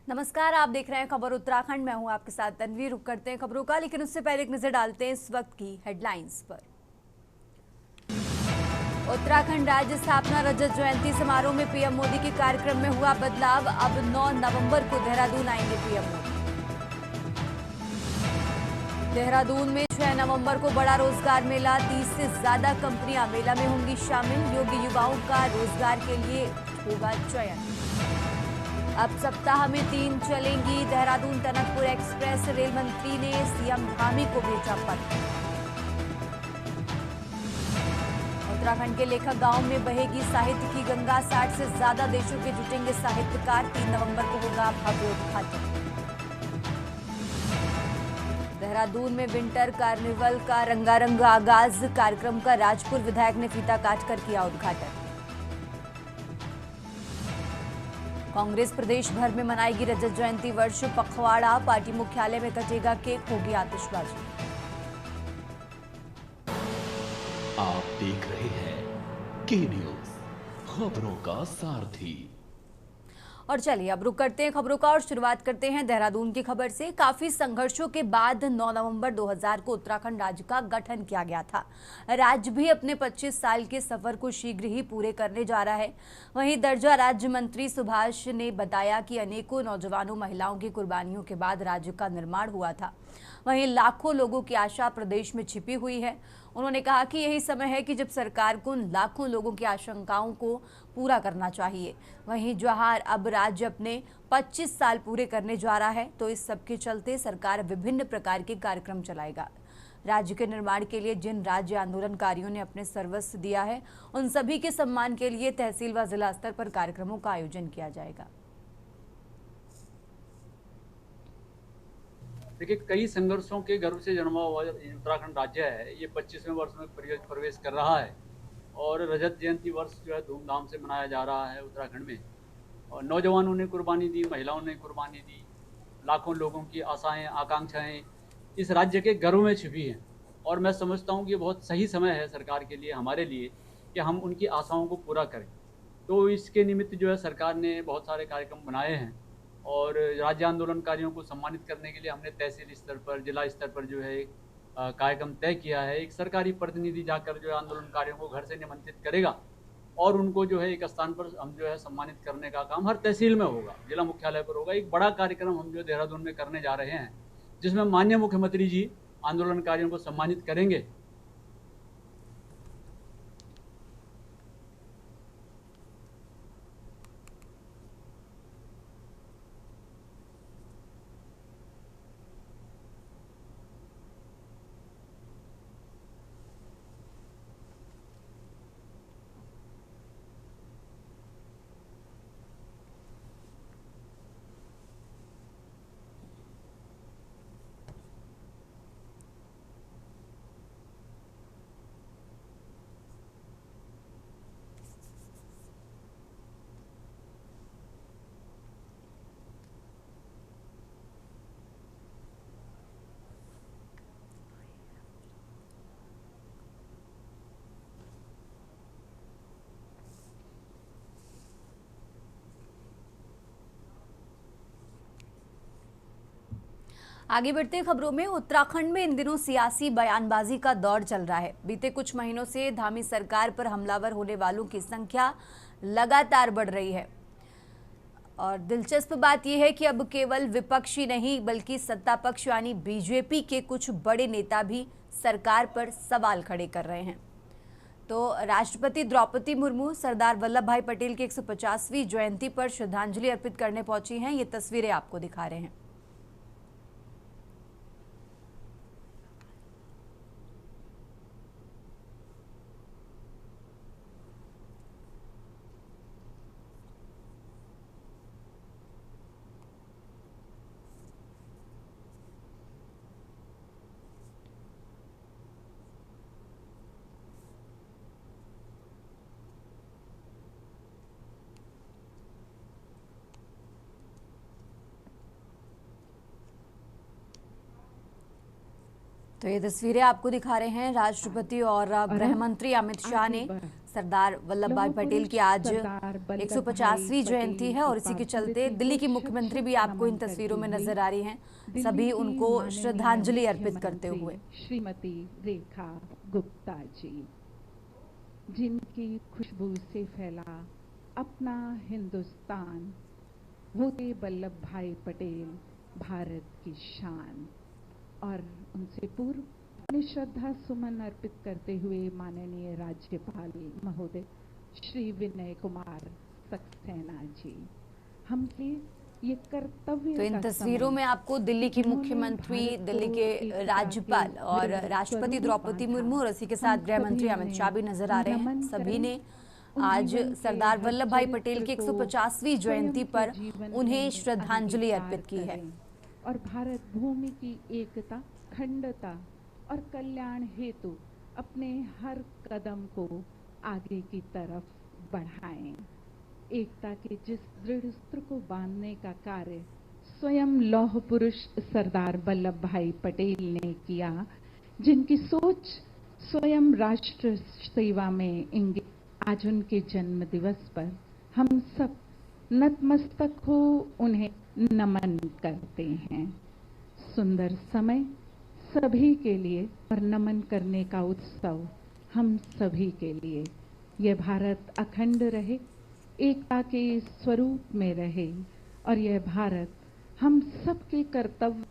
नमस्कार, आप देख रहे हैं खबर उत्तराखंड। मैं हूं आपके साथ तन्वी। रुक करते हैं खबरों का, लेकिन उससे पहले एक नजर डालते हैं इस वक्त की हेडलाइंस पर। उत्तराखंड राज्य स्थापना रजत जयंती समारोह में पीएम मोदी के कार्यक्रम में हुआ बदलाव। अब 9 नवंबर को देहरादून आएंगे पीएम मोदी। देहरादून में 6 नवंबर को बड़ा रोजगार मेला। 30 से ज्यादा कंपनियां मेला में होंगी शामिल। योग्य युवाओं का रोजगार के लिए होगा चयन। अब सप्ताह में 3 चलेंगी देहरादून टनकपुर एक्सप्रेस। रेल मंत्री ने सीएम धामी को भेजा पत्र। उत्तराखंड के लेखक गांव में बहेगी साहित्य की गंगा। 60 से ज्यादा देशों के जुटेंगे साहित्यकार। 3 नवंबर को होगा भव्य उद्घाटन। देहरादून में विंटर कार्निवल का रंगारंग आगाज। कार्यक्रम का राजपुर विधायक ने फीता काटकर किया उद्घाटन। कांग्रेस प्रदेश भर में मनाएगी रजत जयंती वर्ष। पखवाड़ा पार्टी मुख्यालय में कटेगा केक, होगी आतिशबाजी। आप देख रहे हैं के न्यूज, खबरों का सारथी। और चलिए अब रुक करते हैं खबरों का और शुरुआत करते हैं देहरादून की खबर से। काफी संघर्षों के बाद 9 नवंबर 2000 को उत्तराखंड राज्य का गठन किया गया था। राज्य भी अपने 25 साल के सफर को शीघ्र ही पूरे करने जा रहा है। वहीं दर्जा राज्य मंत्री सुभाष ने बताया कि अनेकों नौजवानों महिलाओं की कुर्बानियों के बाद राज्य का निर्माण हुआ था। वहीं लाखों लोगों की आशा प्रदेश में छिपी हुई है। उन्होंने कहा कि यही समय है कि जब सरकार को लाखों लोगों की आशंकाओं को पूरा करना चाहिए। वहीं जहां अब राज्य अपने 25 साल पूरे करने जा रहा है, तो इस सब के चलते सरकार विभिन्न प्रकार के कार्यक्रम चलाएगा। राज्य के निर्माण के लिए जिन राज्य आंदोलनकारियों ने अपने सर्वस्व दिया है, उन सभी के सम्मान के लिए तहसील व जिला स्तर पर कार्यक्रमों का आयोजन किया जाएगा। देखिए, कई संघर्षों के गर्भ से जन्मा हुआ उत्तराखंड राज्य है। ये 25वें वर्ष में प्रवेश कर रहा है और रजत जयंती वर्ष जो है धूमधाम से मनाया जा रहा है उत्तराखंड में। और नौजवानों ने कुर्बानी दी, महिलाओं ने कुर्बानी दी, लाखों लोगों की आशाएं आकांक्षाएं इस राज्य के गर्भ में छिपी हैं। और मैं समझता हूँ कि बहुत सही समय है सरकार के लिए, हमारे लिए, कि हम उनकी आशाओं को पूरा करें। तो इसके निमित्त जो है सरकार ने बहुत सारे कार्यक्रम बनाए हैं और राज्य आंदोलनकारियों को सम्मानित करने के लिए हमने तहसील स्तर पर, जिला स्तर पर जो है एक कार्यक्रम तय किया है। एक सरकारी प्रतिनिधि जाकर जो है आंदोलनकारियों को घर से निमंत्रित करेगा और उनको जो है एक स्थान पर हम जो है सम्मानित करने का काम हर तहसील में होगा, जिला मुख्यालय पर होगा। एक बड़ा कार्यक्रम हम जो देहरादून में करने जा रहे हैं, जिसमें माननीय मुख्यमंत्री जी आंदोलनकारियों को सम्मानित करेंगे। आगे बढ़ते खबरों में। उत्तराखंड में इन दिनों सियासी बयानबाजी का दौर चल रहा है। बीते कुछ महीनों से धामी सरकार पर हमलावर होने वालों की संख्या लगातार बढ़ रही है। और दिलचस्प बात यह है कि अब केवल विपक्षी नहीं, बल्कि सत्ता पक्ष यानी बीजेपी के कुछ बड़े नेता भी सरकार पर सवाल खड़े कर रहे हैं। तो राष्ट्रपति द्रौपदी मुर्मू सरदार वल्लभ भाई पटेल की 150वीं जयंती पर श्रद्धांजलि अर्पित करने पहुंची हैं। ये तस्वीरें आपको दिखा रहे हैं। तो ये तस्वीरें आपको दिखा रहे हैं। राष्ट्रपति और गृह मंत्री अमित शाह ने सरदार वल्लभ भाई पटेल की आज 150वीं जयंती है और इसी के चलते दिल्ली की मुख्यमंत्री भी आपको इन तस्वीरों में नजर आ रही हैं, सभी उनको श्रद्धांजलि अर्पित करते हुए। श्रीमती रेखा गुप्ता जी, जिनकी खुशबू से फैला अपना हिंदुस्तान, वो थे वल्लभ भाई पटेल, भारत की शान। और उनसे पूर्व अपने श्रद्धा सुमन अर्पित करते हुए माननीय राज्यपाल महोदय श्री विनय कुमार सक्सेना जी, हमसे ये कर्तव्य। तो इन तस्वीरों में आपको दिल्ली की मुख्यमंत्री, दिल्ली के राज्यपाल और राष्ट्रपति द्रौपदी मुर्मू और इसी के साथ गृह मंत्री अमित शाह भी नजर आ रहे हैं। सभी ने आज सरदार वल्लभ भाई पटेल की 150वीं जयंती पर उन्हें श्रद्धांजलि अर्पित की है। और भारत भूमि की एकता, अखंडता और कल्याण हेतु अपने हर कदम को आगे की तरफ बढ़ाएं। एकता के जिस दृढ़ सूत्र को बांधने का कार्य स्वयं लौह पुरुष सरदार वल्लभ भाई पटेल ने किया, जिनकी सोच स्वयं राष्ट्र सेवा में इंगित, आज उनके जन्म दिवस पर हम सब नतमस्तक हो उन्हें नमन करते हैं। सुंदर समय सभी के लिए और नमन करने का उत्सव हम सभी के लिए। यह भारत अखंड रहे, एकता के स्वरूप में रहे और यह भारत हम सबके कर्तव्य।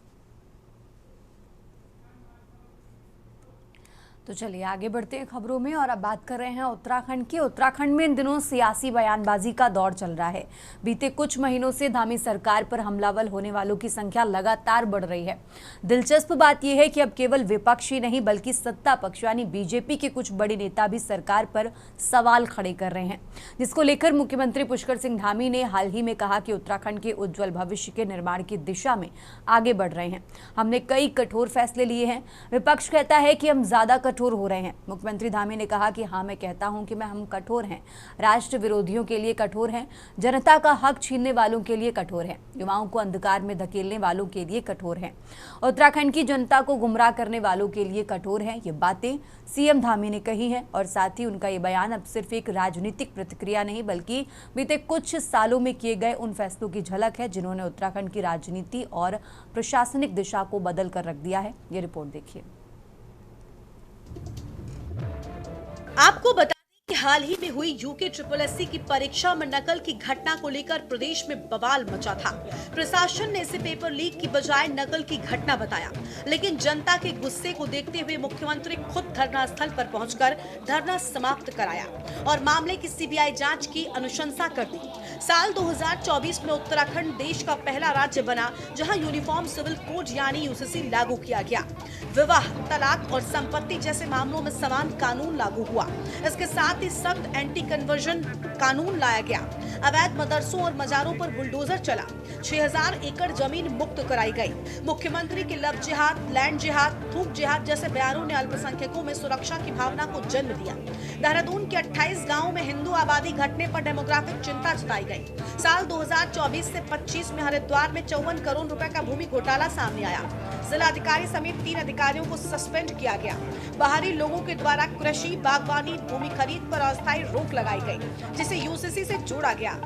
तो चलिए आगे बढ़ते हैं खबरों में और अब बात कर रहे हैं उत्तराखंड की। उत्तराखंड में इन दिनों सियासी बयानबाजी का दौर चल रहा है। बीते कुछ महीनों से धामी सरकार पर हमलावर होने वालों की संख्या लगातार बढ़ रही है। दिलचस्प बात यह है कि अब केवल विपक्ष ही नहीं बल्कि सत्ता पक्ष यानी बीजेपी के कुछ बड़े नेता भी सरकार पर सवाल खड़े कर रहे हैं, जिसको लेकर मुख्यमंत्री पुष्कर सिंह धामी ने हाल ही में कहा कि उत्तराखंड के उज्जवल भविष्य के निर्माण की दिशा में आगे बढ़ रहे हैं। हमने कई कठोर फैसले लिए हैं। विपक्ष कहता है कि हम ज्यादा कठोर हो रहे हैं। मुख्यमंत्री धामी ने कहा कि हाँ, मैं कहता हूं कि हम कठोर हैं, राष्ट्र विरोधियों के लिए कठोर हैं, जनता का हक छीनने वालों के लिए कठोर हैं, युवाओं को अंधकार में धकेलने वालों के लिए कठोर हैं, उत्तराखंड की जनता को गुमराह करने वालों के लिए कठोर हैं। ये बातें सीएम धामी ने कही हैं और साथ ही उनका ये बयान अब सिर्फ एक राजनीतिक प्रतिक्रिया नहीं बल्कि बीते कुछ सालों में किए गए उन फैसलों की झलक है जिन्होंने उत्तराखंड की राजनीति और प्रशासनिक दिशा को बदल कर रख दिया है। ये रिपोर्ट देखिए। आपको बता दें कि हाल ही में हुई यूके SSSC की परीक्षा में नकल की घटना को लेकर प्रदेश में बवाल मचा था। प्रशासन ने इसे पेपर लीक की बजाय नकल की घटना बताया, लेकिन जनता के गुस्से को देखते हुए मुख्यमंत्री खुद धरना स्थल पर पहुंचकर धरना समाप्त कराया और मामले की सीबीआई जांच की अनुशंसा कर दी। साल 2024 में उत्तराखंड देश का पहला राज्य बना जहां यूनिफॉर्म सिविल कोड यानी यूसीसी लागू किया गया। विवाह, तलाक और संपत्ति जैसे मामलों में समान कानून लागू हुआ। इसके साथ ही सख्त एंटी कन्वर्जन कानून लाया गया। अवैध मदरसों और मजारों पर बुलडोजर चला। 6000 एकड़ जमीन मुक्त कराई गई। मुख्यमंत्री के लव जिहाद, लैंड जिहाद, थूक जिहाद जैसे बयानों ने अल्पसंख्यकों में सुरक्षा की भावना को जन्म दिया। देहरादून के 28 गाँव में हिंदू आबादी घटने पर डेमोग्राफिक चिंता जताई गई। साल 2024 से 25 में हरिद्वार में 54 करोड़ रुपए का भूमि घोटाला सामने आया। जिलाधिकारी समेत 3 अधिकारियों को सस्पेंड किया गया। बाहरी लोगों के द्वारा कृषि, बागवानी, भूमि खरीद पर अस्थायी रोक लगाई गई, जिसे यूसीसी से जोड़ा गया।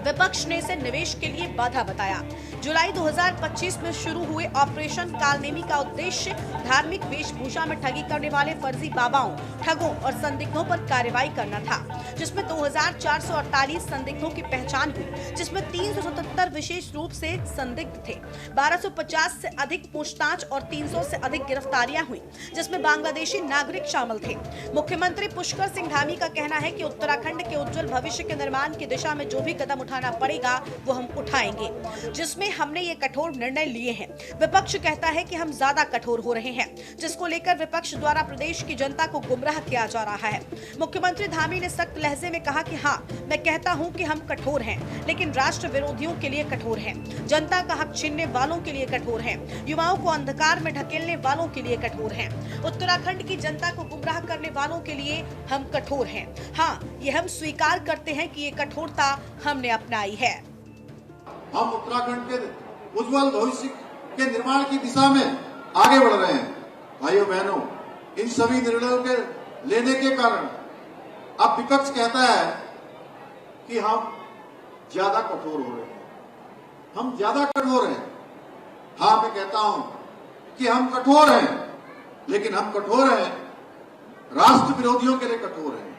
विपक्ष ने इसे निवेश के लिए बाधा बताया। जुलाई 2025 में शुरू हुए ऑपरेशन कालनेमी का उद्देश्य धार्मिक वेशभूषा में ठगी करने वाले फर्जी बाबाओं, ठगों और संदिग्धों पर कार्रवाई करना था, जिसमें 2448 संदिग्धों की पहचान हुई, जिसमें 377 विशेष रूप से संदिग्ध थे। 1250 से अधिक पूछताछ और 300 से अधिक गिरफ्तारियां हुई, जिसमें बांग्लादेशी नागरिक शामिल थे। मुख्यमंत्री पुष्कर सिंह धामी का कहना है कि उत्तराखंड के उज्जवल भविष्य के निर्माण की दिशा में जो भी कदम उठाना पड़ेगा वो हम उठाएंगे, जिसमें हमने ये कठोर निर्णय लिए हैं। विपक्ष कहता है कि हम ज्यादा कठोर हो रहे हैं, जिसको लेकर विपक्ष द्वारा प्रदेश की जनता को गुमराह किया जा रहा है। मुख्यमंत्री धामी ने सख्त लहजे में कहा कि हाँ, मैं कहता हूं कि हम कठोर हैं, लेकिन राष्ट्र विरोधियों के लिए कठोर हैं, जनता का हक छीनने वालों के लिए कठोर हैं, युवाओं को अंधकार में ढकेलने वालों के लिए कठोर हैं, उत्तराखंड की जनता को गुमराह करने वालों के लिए हम कठोर हैं। हाँ, ये हम स्वीकार करते हैं कि ये कठोरता हमने अपनाई है। हम उत्तराखंड के उज्जवल भविष्य के निर्माण की दिशा में आगे बढ़ रहे हैं। भाइयों बहनों, इन सभी निर्णयों के लेने के कारण अब विपक्ष कहता है कि हम ज्यादा कठोर हो रहे हैं, हम ज्यादा कठोर हैं। हाँ, मैं कहता हूं कि हम कठोर हैं, लेकिन हम कठोर हैं राष्ट्र विरोधियों के लिए कठोर हैं,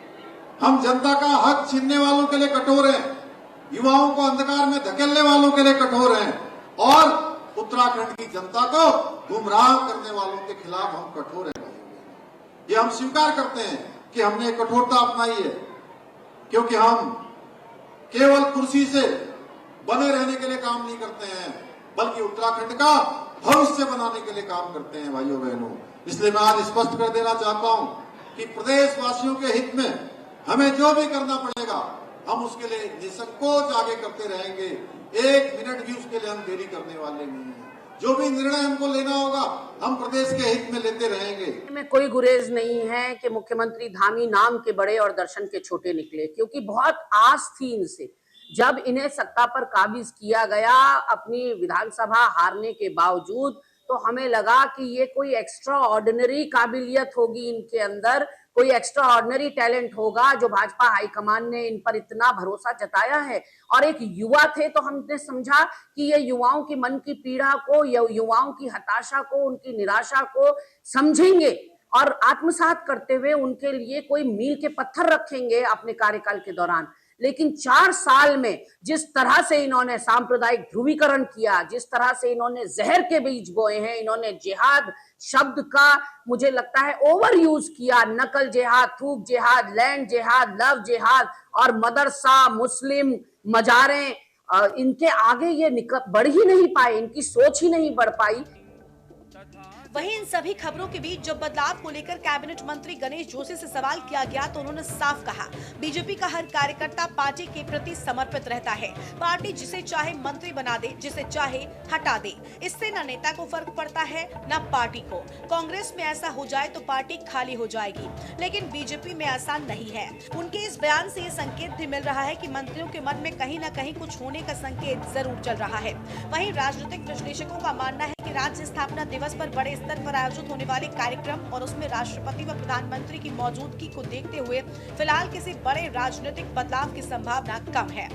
हम जनता का हक छीनने वालों के लिए कठोर हैं, युवाओं को अंधकार में धकेलने वालों के लिए कठोर हैं, और उत्तराखंड की जनता को गुमराह करने वालों के खिलाफ हम कठोर हैं। ये हम स्वीकार करते हैं कि हमने कठोरता अपनाई है, क्योंकि हम केवल कुर्सी से बने रहने के लिए काम नहीं करते हैं, बल्कि उत्तराखंड का भविष्य बनाने के लिए काम करते हैं भाइयों बहनों। इसलिए मैं आज स्पष्ट कर देना चाहता हूं कि प्रदेशवासियों के हित में हमें जो भी करना पड़ेगा, हम उसके लिए निसंकोच आगे करते रहेंगे। एक मिनट भी उसके लिए हम देरी करने वाले नहीं हैं। जो भी निर्णय हमको लेना होगा, हम प्रदेश के हित में लेते रहेंगे। में कोई गुरेज नहीं है कि मुख्यमंत्री धामी नाम के बड़े और दर्शन के छोटे निकले, क्योंकि बहुत आस थी इनसे। जब इन्हें सत्ता पर काबिज किया गया अपनी विधानसभा हारने के बावजूद, तो हमें लगा कि ये कोई एक्स्ट्रा ऑर्डिनरी काबिलियत होगी इनके अंदर, कोई एक्स्ट्रा ऑर्डिनरी टैलेंट होगा जो भाजपा हाईकमान ने इन पर इतना भरोसा जताया है। और एक युवा थे तो हमने समझा कि ये युवाओं की मन की पीड़ा को, युवाओं की हताशा को, उनकी निराशा को समझेंगे और आत्मसात करते हुए उनके लिए कोई मील के पत्थर रखेंगे अपने कार्यकाल के दौरान। लेकिन 4 साल में जिस तरह से इन्होंने सांप्रदायिक ध्रुवीकरण किया, जिस तरह से इन्होंने जहर के बीज बोए हैं, इन्होंने जिहाद शब्द का मुझे लगता है ओवर यूज किया, नकल जिहाद, थूक जिहाद, लैंड जिहाद, लव जिहाद और मदरसा, मुस्लिम, मजारें, इनके आगे ये बढ़ ही नहीं पाए, इनकी सोच ही नहीं बढ़ पाई। वहीं इन सभी खबरों के बीच जब बदलाव को लेकर कैबिनेट मंत्री गणेश जोशी से सवाल किया गया तो उन्होंने साफ कहा, बीजेपी का हर कार्यकर्ता पार्टी के प्रति समर्पित रहता है। पार्टी जिसे चाहे मंत्री बना दे, जिसे चाहे हटा दे, इससे न नेता को फर्क पड़ता है न पार्टी को। कांग्रेस में ऐसा हो जाए तो पार्टी खाली हो जाएगी, लेकिन बीजेपी में ऐसा नहीं है। उनके इस बयान से ये संकेत भी मिल रहा है कि मंत्रियों के मन में कहीं न कहीं कुछ होने का संकेत जरूर चल रहा है। वहीं राजनीतिक विश्लेषकों का मानना है कि राज्य स्थापना दिवस पर बड़े स्तर पर आयोजित होने वाले कार्यक्रम और उसमें राष्ट्रपति व प्रधानमंत्री की मौजूदगी को देखते हुए फिलहाल किसी बड़े राजनीतिक बदलाव की संभावना कम है।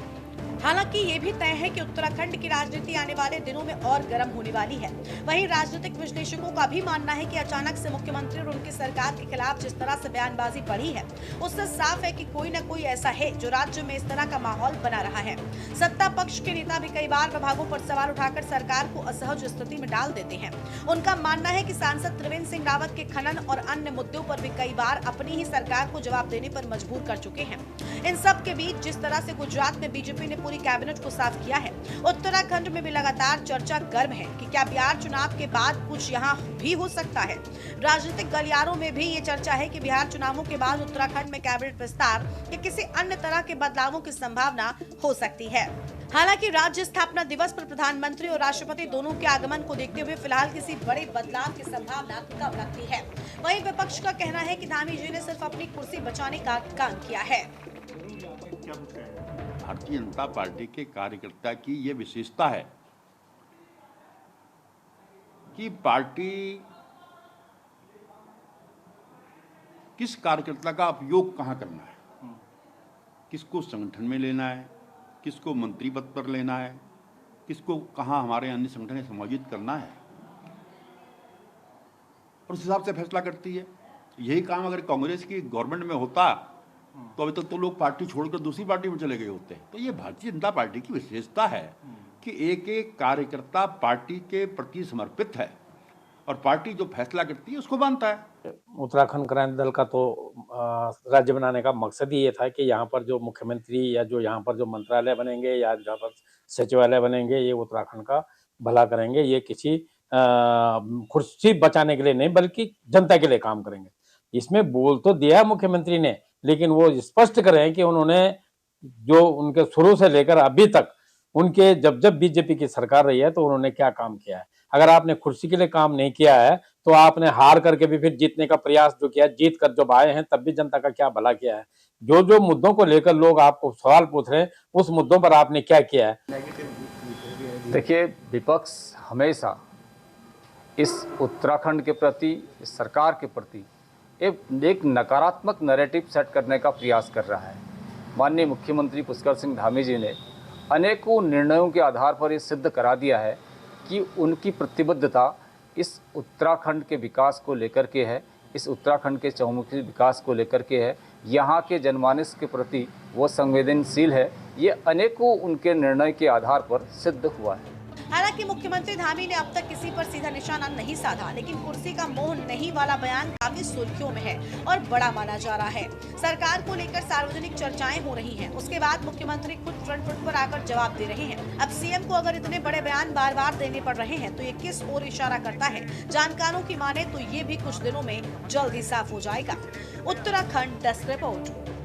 हालांकि ये भी तय है कि उत्तराखंड की राजनीति आने वाले दिनों में और गर्म होने वाली है। वहीं राजनीतिक विश्लेषकों का भी मानना है कि अचानक से मुख्यमंत्री और उनकी सरकार के खिलाफ जिस तरह से बयानबाजी बढ़ी है, उससे साफ है कि कोई न कोई ऐसा है जो राज्य में इस तरह का माहौल बना रहा है। सत्ता पक्ष के नेता भी कई बार विभागों पर सवाल उठाकर सरकार को असहज स्थिति में डाल देते हैं। उनका मानना है कि सांसद त्रिवेंद्र सिंह रावत के खनन और अन्य मुद्दों पर भी कई बार अपनी ही सरकार को जवाब देने पर मजबूर कर चुके हैं। इन सब के बीच जिस तरह से गुजरात में बीजेपी ने पूरी कैबिनेट को साफ किया है, उत्तराखंड में भी लगातार चर्चा गर्म है कि क्या बिहार चुनाव के बाद कुछ यहाँ भी हो सकता है। राजनीतिक गलियारों में भी ये चर्चा है कि बिहार चुनावों के बाद उत्तराखंड में कैबिनेट विस्तार या किसी अन्य तरह के बदलावों की संभावना हो सकती है। हालांकि राज्य स्थापना दिवस पर प्रधानमंत्री और राष्ट्रपति दोनों के आगमन को देखते हुए फिलहाल किसी बड़े बदलाव की संभावना कम लगती है। वहीं विपक्ष का कहना है कि धामी जी ने सिर्फ अपनी कुर्सी बचाने का काम किया है। भारतीय जनता पार्टी के कार्यकर्ता की ये विशेषता है कि पार्टी किस कार्यकर्ता का उपयोग कहाँ करना है, किसको संगठन में लेना है, किसको मंत्री पद पर लेना है, किसको कहाँ हमारे अन्य संगठन में समायोजित करना है, और उस हिसाब से फैसला करती है। यही काम अगर कांग्रेस की गवर्नमेंट में होता तो अभी तक तो लोग पार्टी छोड़कर दूसरी पार्टी में चले गए होते। तो ये भारतीय जनता पार्टी की विशेषता है कि एक एक कार्यकर्ता पार्टी के प्रति समर्पित है और पार्टी जो फैसला करती है उसको मानता है। उत्तराखंड क्रांति दल का तो राज्य बनाने का मकसद ही ये था कि यहाँ पर जो मुख्यमंत्री या जो यहाँ पर जो मंत्रालय बनेंगे या जहाँ पर सचिवालय बनेंगे, ये उत्तराखंड का भला करेंगे। ये किसी कुर्सी बचाने के लिए नहीं, बल्कि जनता के लिए काम करेंगे। इसमें बोल तो दिया मुख्यमंत्री ने, लेकिन वो स्पष्ट करें कि उन्होंने जो उनके शुरू से लेकर अभी तक उनके जब जब बीजेपी की सरकार रही है तो उन्होंने क्या काम किया है। अगर आपने कुर्सी के लिए काम नहीं किया है तो आपने हार करके भी फिर जीतने का प्रयास जो किया, जीत कर जब आए हैं तब भी जनता का क्या भला किया है। जो जो मुद्दों को लेकर लोग आपको सवाल पूछ रहे हैं, उस मुद्दों पर आपने क्या किया है। देखिए, विपक्ष हमेशा इस उत्तराखंड के प्रति, इस सरकार के प्रति एक नकारात्मक नैरेटिव सेट करने का प्रयास कर रहा है। माननीय मुख्यमंत्री पुष्कर सिंह धामी जी ने अनेकों निर्णयों के आधार पर ये सिद्ध करा दिया है कि उनकी प्रतिबद्धता इस उत्तराखंड के विकास को लेकर के है, इस उत्तराखंड के चहुमुखी विकास को लेकर के है, यहाँ के जनमानस के प्रति वो संवेदनशील है। ये अनेकों उनके निर्णय के आधार पर सिद्ध हुआ है। हालांकि मुख्यमंत्री धामी ने अब तक किसी पर सीधा निशाना नहीं साधा, लेकिन कुर्सी का मोह नहीं वाला बयान काफी सुर्खियों में है और बड़ा माना जा रहा है। सरकार को लेकर सार्वजनिक चर्चाएं हो रही हैं, उसके बाद मुख्यमंत्री खुद फ्रंट फुट पर आकर जवाब दे रहे हैं। अब सीएम को अगर इतने बड़े बयान बार बार देने पड़ रहे हैं तो ये किस ओर इशारा करता है? जानकारों की माने तो ये भी कुछ दिनों में जल्द ही साफ हो जाएगा। Uttarakhand desk report.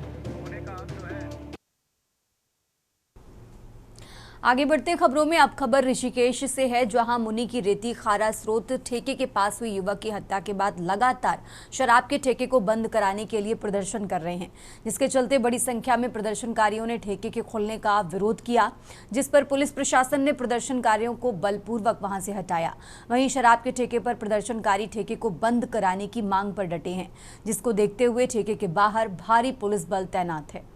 आगे बढ़ते खबरों में अब खबर ऋषिकेश से है, जहां मुनि की रेती खारा स्रोत ठेके के पास हुई युवक की हत्या के बाद लगातार शराब के ठेके को बंद कराने के लिए प्रदर्शन कर रहे हैं, जिसके चलते बड़ी संख्या में प्रदर्शनकारियों ने ठेके के खोलने का विरोध किया, जिस पर पुलिस प्रशासन ने प्रदर्शनकारियों को बलपूर्वक वहां से हटाया। वहीं शराब के ठेके पर प्रदर्शनकारी ठेके को बंद कराने की मांग पर डटे हैं, जिसको देखते हुए ठेके के बाहर भारी पुलिस बल तैनात है।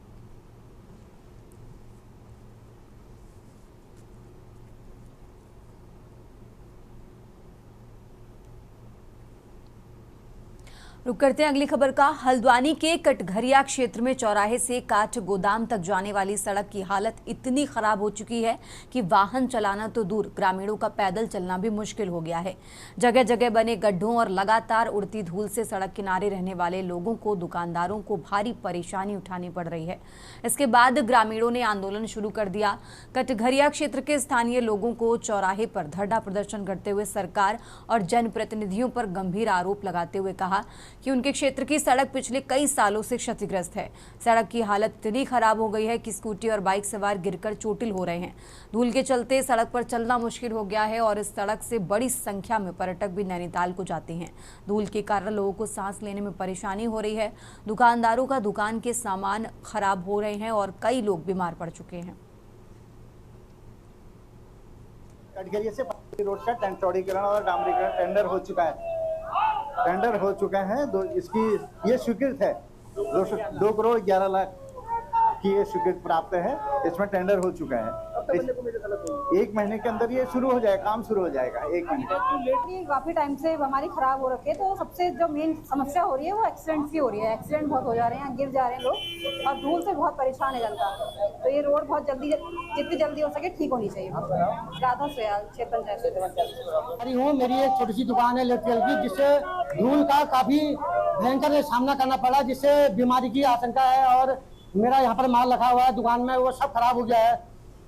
रुक करते हैं अगली खबर का। हल्द्वानी के कटघरिया क्षेत्र में चौराहे से काठ गोदाम तक जाने वाली सड़क की हालत इतनी खराब हो चुकी है कि वाहन चलाना तो दूर, ग्रामीणों का पैदल चलना भी मुश्किल हो गया है। जगह जगह बने गड्ढों और लगातार उड़ती धूल से सड़क किनारे रहने वाले लोगों को, दुकानदारों को भारी परेशानी उठानी पड़ रही है। इसके बाद ग्रामीणों ने आंदोलन शुरू कर दिया। कटघरिया क्षेत्र के स्थानीय लोगों को चौराहे पर धरना प्रदर्शन करते हुए सरकार और जनप्रतिनिधियों पर गंभीर आरोप लगाते हुए कहा कि उनके क्षेत्र की सड़क पिछले कई सालों से क्षतिग्रस्त है। सड़क की हालत इतनी खराब हो गई है कि स्कूटी और बाइक सवार गिरकर चोटिल हो रहे हैं। धूल के चलते सड़क पर चलना मुश्किल हो गया है और इस सड़क से बड़ी संख्या में पर्यटक भी नैनीताल को जाते हैं। धूल के कारण लोगों को सांस लेने में परेशानी हो रही है। दुकानदारों का दुकान के सामान खराब हो रहे हैं और कई लोग बीमार पड़ चुके हैं। कटघरिया से रोड का चौड़ीकरण और डामरीकरण टेंडर हो चुका है। टेंडर हो चुका है। इसकी ये स्वीकृत है। 2 करोड़ 11 लाख की ये स्वीकृत प्राप्त है। इसमें टेंडर हो चुका है। 1 महीने के अंदर ये शुरू हो जाएगा, काम शुरू हो जाएगा। 1 महीने काफी टाइम से हमारी खराब हो रखी है, तो सबसे जो मेन समस्या हो रही है वो एक्सीडेंट की हो रही है। एक्सीडेंट बहुत हो जा रहे हैं, गिर जा रहे हैं लोग और धूल से बहुत परेशान है जनता। तो ये रोड बहुत जल्दी, जितनी जल्दी हो सके ठीक होनी चाहिए। राधा सोयाल क्षेत्र पंचायत। मेरी एक छोटी सी दुकान है इलेक्ट्रिकल की, जिससे धूल का काफी भयंकर सामना करना पड़ा, जिससे बीमारी की आशंका है। और मेरा यहाँ पर माल रखा हुआ है दुकान में, वो सब खराब हो गया है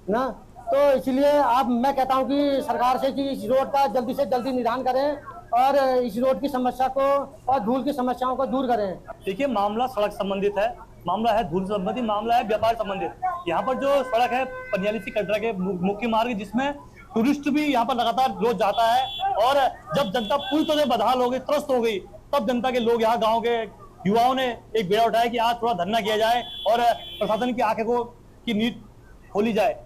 ना। तो इसलिए अब मैं कहता हूँ कि सरकार से कि इस रोड का जल्दी से जल्दी निदान करें और इस रोड की समस्या को और धूल की समस्याओं को दूर करें। देखिए, मामला सड़क संबंधित है, मामला है धूल संबंधित, मामला है व्यापार संबंधित। यहाँ पर जो सड़क है पनियाली से कटरा के मुख्य मार्ग, जिसमें टूरिस्ट भी यहाँ पर लगातार रोज जाता है। और जब जनता पूरी तरह बदहाल हो गई, त्रस्त हो गई, तब जनता के लोग, यहाँ गाँव के युवाओं ने एक बेड़ा उठाया कि आज थोड़ा धरना किया जाए और प्रशासन की आंखें की नींद खोली जाए।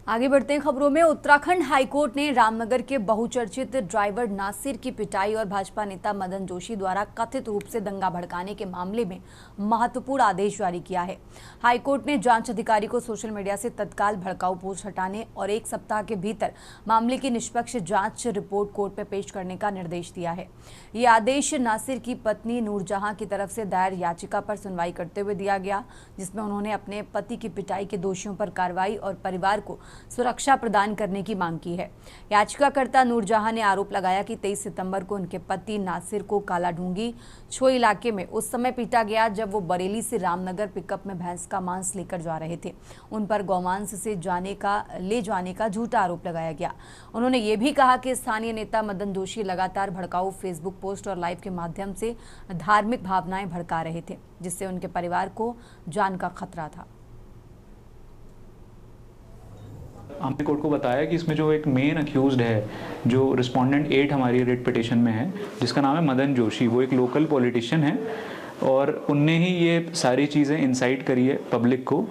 आगे बढ़ते हैं खबरों में। उत्तराखंड हाईकोर्ट ने रामनगर के बहुचर्चित ड्राइवर नासिर की पिटाई और भाजपा नेता मदन जोशी द्वारा कथित रूप से दंगा भड़काने के मामले में महत्वपूर्ण आदेश जारी किया है। हाईकोर्ट ने जांच अधिकारी को सोशल मीडिया से तत्काल भड़काऊ पोस्ट हटाने और 1 सप्ताह के भीतर मामले की निष्पक्ष जांच रिपोर्ट कोर्ट में पेश करने का निर्देश दिया है। ये आदेश नासिर की पत्नी नूरजहां की तरफ से दायर याचिका पर सुनवाई करते हुए दिया गया, जिसमें उन्होंने अपने पति की पिटाई के दोषियों पर कार्रवाई और परिवार को सुरक्षा प्रदान करने की मांग की है। याचिकाकर्ता नूरजहां ने आरोप लगाया कि 23 सितंबर को उनके पति नासिर को कालाढूंगी छो इलाके में उस समय पीटा गया जब वो बरेली से रामनगर पिकअप में भैंस का मांस लेकर जा रहे थे। उन पर गौमांस से ले जाने का झूठा आरोप लगाया गया। उन्होंने ये भी कहा कि स्थानीय नेता मदन जोशी लगातार भड़काऊ फेसबुक पोस्ट और लाइव के माध्यम से धार्मिक भावनाएं भड़का रहे थे, जिससे उनके परिवार को जान का खतरा था। हमने कोर्ट को बताया कि इसमें जो एक मेन अक्यूज्ड है, जो रिस्पोंडेंट 8 हमारी रिट पिटिशन में है, जिसका नाम है मदन जोशी, वो एक लोकल पॉलिटिशियन है और उनने ही ये सारी चीज़ें इंसाइट करी है पब्लिक को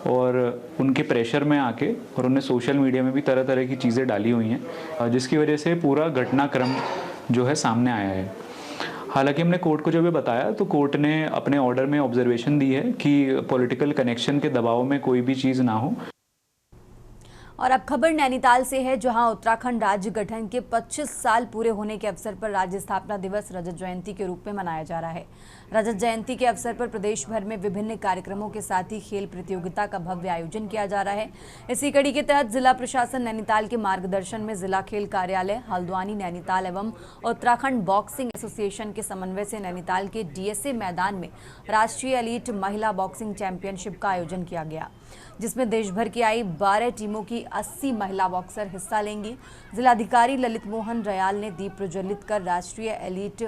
और उनके प्रेशर में आके, और उन्हें सोशल मीडिया में भी तरह तरह की चीज़ें डाली हुई हैं, जिसकी वजह से पूरा घटनाक्रम जो है सामने आया है। हालांकि हमने कोर्ट को जब ये बताया तो कोर्ट ने अपने ऑर्डर में ऑब्जर्वेशन दी है कि पॉलिटिकल कनेक्शन के दबाव में कोई भी चीज़ ना हो। और अब खबर नैनीताल से है, जहां उत्तराखंड राज्य गठन के 25 साल पूरे होने के अवसर पर राज्य स्थापना दिवस रजत जयंती के रूप में मनाया जा रहा है। रजत जयंती के अवसर पर प्रदेश भर में विभिन्न कार्यक्रमों के साथ ही खेल प्रतियोगिता का भव्य आयोजन किया जा रहा है। इसी कड़ी के तहत जिला प्रशासन नैनीताल के मार्गदर्शन में जिला खेल कार्यालय हल्द्वानी नैनीताल एवं उत्तराखंड बॉक्सिंग एसोसिएशन के समन्वय से नैनीताल के डीएसए मैदान में राष्ट्रीय एलीट महिला बॉक्सिंग चैंपियनशिप का आयोजन किया गया, जिसमें देश भर की आई 12 टीमों की 80 महिला बॉक्सर हिस्सा लेंगी। जिलाधिकारी ललित मोहन रयाल ने दीप प्रज्वलित कर राष्ट्रीय एलीट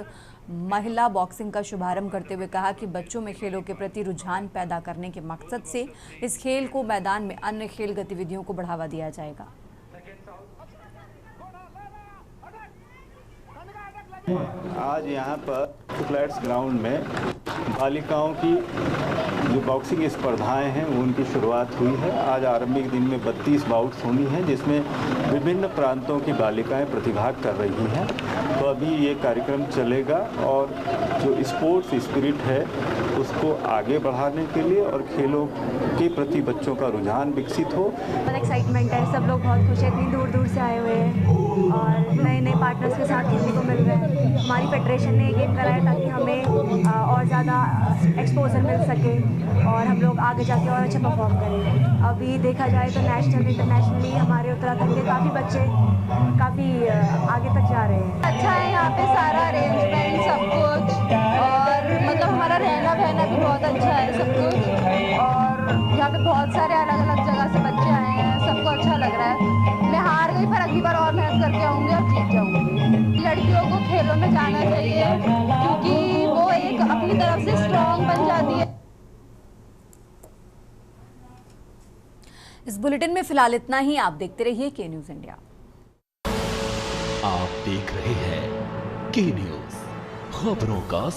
महिला बॉक्सिंग का शुभारंभ करते हुए कहा कि बच्चों में खेलों के प्रति रुझान पैदा करने के मकसद से इस खेल को मैदान में अन्य खेल गतिविधियों को बढ़ावा दिया जाएगा। आज यहाँ पर फ्लैट्स ग्राउंड में बालिकाओं की जो बॉक्सिंग स्पर्धाएं हैं उनकी शुरुआत हुई है। आज आरंभिक दिन में 32 बाउट्स होनी हैं, जिसमें विभिन्न प्रांतों की बालिकाएं प्रतिभाग कर रही हैं। तो अभी ये कार्यक्रम चलेगा और जो स्पोर्ट्स स्पिरिट है उसको आगे बढ़ाने के लिए और खेलों के प्रति बच्चों का रुझान विकसित हो। बहुत एक्साइटमेंट है, सब लोग बहुत खुश हैं, इतनी दूर दूर से आए हुए हैं और नए नए पार्टनर्स के साथ खेलने को मिल रहा है। हमारी फेडरेशन ने गेम कराया ताकि हमें और ज़्यादा एक्सपोजर मिल सके और हम लोग आगे जाके और अच्छा परफॉर्म करें। अभी देखा जाए तो नेशनल इंटरनेशनली हमारे उत्तराखंड के काफ़ी बच्चे काफ़ी आगे तक जा रहे हैं। अच्छा है यहाँ पे सारा अरेंजमेंट सब कुछ, और मतलब हमारा रहना बहना भी बहुत अच्छा है सब कुछ, और यहाँ पे बहुत सारे अलग अलग जगह से बच्चे आए हैं, सबको अच्छा लग रहा है। मैं हार गई पर अगली बार और मेहनत करके आऊँगी और जीत जाऊँगी। लड़कियों को खेलों में जाना चाहिए क्योंकि वो एक अपनी तरफ से स्ट्रॉन्ग बन जाती है। इस बुलेटिन में फिलहाल इतना ही। आप देखते रहिए के न्यूज़ इंडिया। आप देख रहे हैं के न्यूज़, खबरों का